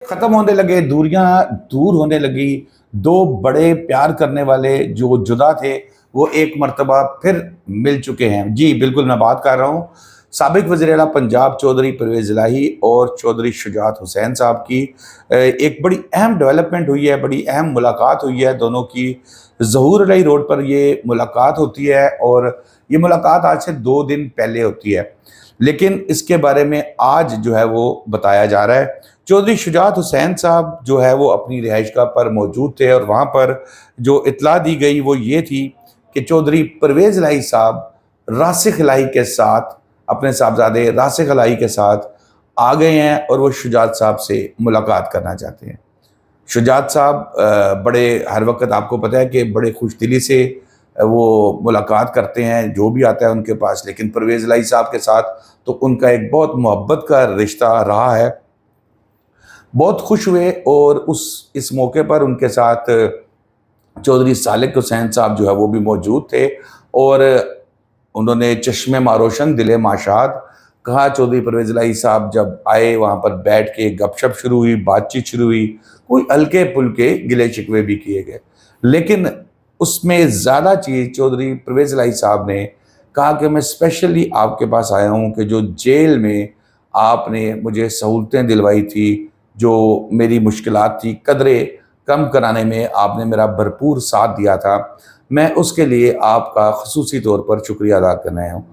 ख़त्म होने लगे, दूरियां दूर होने लगी। दो बड़े प्यार करने वाले जो जुदा थे, वो एक मर्तबा फिर मिल चुके हैं। जी बिल्कुल, मैं बात कर रहा हूँ साबिक वज़ीर आला पंजाब चौधरी परवेज़ इलाही और चौधरी शुजात हुसैन साहब की। एक बड़ी अहम डेवलपमेंट हुई है, बड़ी अहम मुलाकात हुई है दोनों की। ज़हूर इलाही रोड पर ये मुलाकात होती है और ये मुलाकात आज से 2 दिन पहले होती है, लेकिन इसके बारे में आज जो है वो बताया जा रहा है। चौधरी शुजात हुसैन साहब जो है वो अपनी रिहाइशगाह पर मौजूद थे और वहाँ पर जो इत्तला दी गई वो ये थी कि चौधरी परवेज़ इलाही साहब रासिख इलाही के साथ, अपने साहबजादे रासिख इलाही के साथ आ गए हैं और वो शुजात साहब से मुलाकात करना चाहते हैं। शुजात साहब बड़े हर वक्त आपको पता है कि बड़े खुश दिली से वो मुलाकात करते हैं जो भी आता है उनके पास, लेकिन परवेज़ इलाही साहब के साथ तो उनका एक बहुत मोहब्बत का रिश्ता रहा है। बहुत खुश हुए और इस मौके पर उनके साथ चौधरी सालिक हुसैन साहब जो है वो भी मौजूद थे और उन्होंने चश्मे मारोशन दिले माशात कहा। चौधरी परवेज़ इलाही साहब जब आए, वहाँ पर बैठ के गपशप शुरू हुई, बातचीत शुरू हुई, कोई हल्के पुल्के गिले शिकवे भी किए गए, लेकिन उसमें ज़्यादा चीज़ चौधरी परवेज़ इलाही साहब ने कहा कि मैं स्पेशली आपके पास आया हूँ कि जो जेल में आपने मुझे सहूलतें दिलवाई थी, जो मेरी मुश्किलात थी, कदरे कम कराने में आपने मेरा भरपूर साथ दिया था, मैं उसके लिए आपका ख़ुसूसी तौर पर शुक्रिया अदा करना आया हूँ।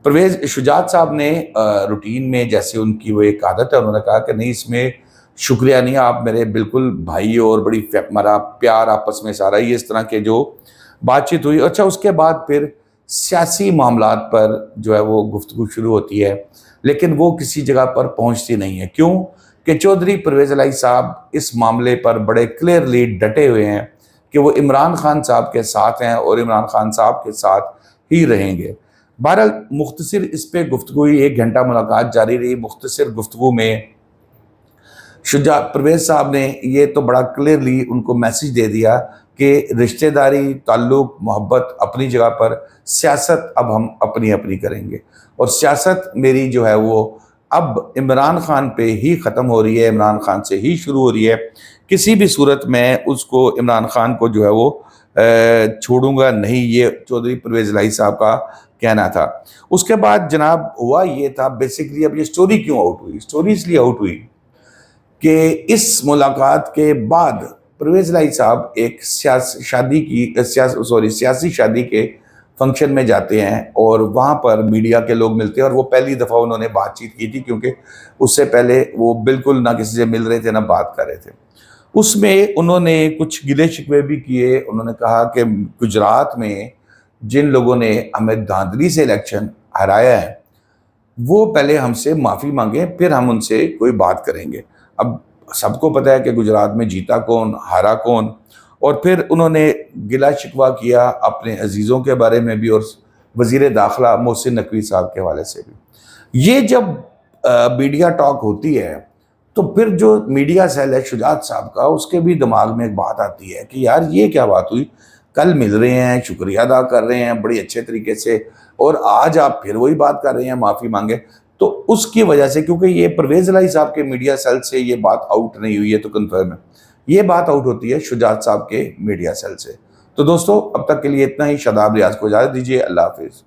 परवेज़ शुजात साहब ने रूटीन में जैसे उनकी वो एक आदत है, उन्होंने कहा कि नहीं, इसमें शुक्रिया नहीं, आप मेरे बिल्कुल भाई और बड़ी हमारा प्यार आपस में सारा ही, इस तरह के जो बातचीत हुई। अच्छा, उसके बाद फिर सियासी मामलात पर जो है वो गुफ्तगू शुरू होती है, लेकिन वो किसी जगह पर पहुंचती नहीं है। क्यों? कि चौधरी परवेज़ इलाही साहब इस मामले पर बड़े क्लियरली डटे हुए हैं कि वो इमरान खान साहब के साथ हैं और इमरान खान साहब के साथ ही रहेंगे। बहरहाल मुख्तसर इस पे गुफ्तगू हुई, 1 घंटा मुलाकात जारी रही। मुख्तसर गुफ्तगू में परवेज़ साहब ने ये तो बड़ा क्लियरली उनको मैसेज दे दिया कि रिश्तेदारी, ताल्लुक़, मोहब्बत अपनी जगह पर, सियासत अब हम अपनी अपनी करेंगे और सियासत मेरी जो है वो अब इमरान खान पे ही ख़त्म हो रही है, इमरान खान से ही शुरू हो रही है। किसी भी सूरत में उसको, इमरान खान को जो है वो छोड़ूंगा नहीं, ये चौधरी परवेज़ इलाही साहब का कहना था। उसके बाद जनाब हुआ ये था, बेसिकली अब ये स्टोरी क्यों आउट हुई? स्टोरी इसलिए आउट हुई कि इस मुलाकात के बाद परवेज़ इलाही साहब एक सियासी शादी के फंक्शन में जाते हैं और वहाँ पर मीडिया के लोग मिलते हैं और वो पहली दफ़ा उन्होंने बातचीत की थी, क्योंकि उससे पहले वो बिल्कुल ना किसी से मिल रहे थे ना बात कर रहे थे। उसमें उन्होंने कुछ गिले शिकवे भी किए। उन्होंने कहा कि गुजरात में जिन लोगों ने हमें धांधली से इलेक्शन हराया है, वो पहले हमसे माफ़ी मांगे, फिर हम उनसे कोई बात करेंगे। अब सबको पता है कि गुजरात में जीता कौन, हारा कौन। और फिर उन्होंने गिला शिकवा किया अपने अजीज़ों के बारे में भी और वज़ीर दाखिला मोहसिन नकवी साहब के हवाले से भी। ये जब मीडिया टॉक होती है तो फिर जो मीडिया सेल है शुजात साहब का, उसके भी दिमाग में एक बात आती है कि यार ये क्या बात हुई, कल मिल रहे हैं, शुक्रिया अदा कर रहे हैं बड़ी अच्छे तरीके से, और आज आप फिर वही बात कर रहे हैं, माफ़ी मांगे। तो उसकी वजह से, क्योंकि ये परवेज़ इलाही साहब के मीडिया सेल से ये बात आउट नहीं हुई है तो कन्फर्म है, ये बात आउट होती है शुजात साहब के मीडिया सेल से। तो दोस्तों, अब तक के लिए इतना ही। शादाब रियाज को इजाज़त दीजिए। अल्लाह हाफिज़।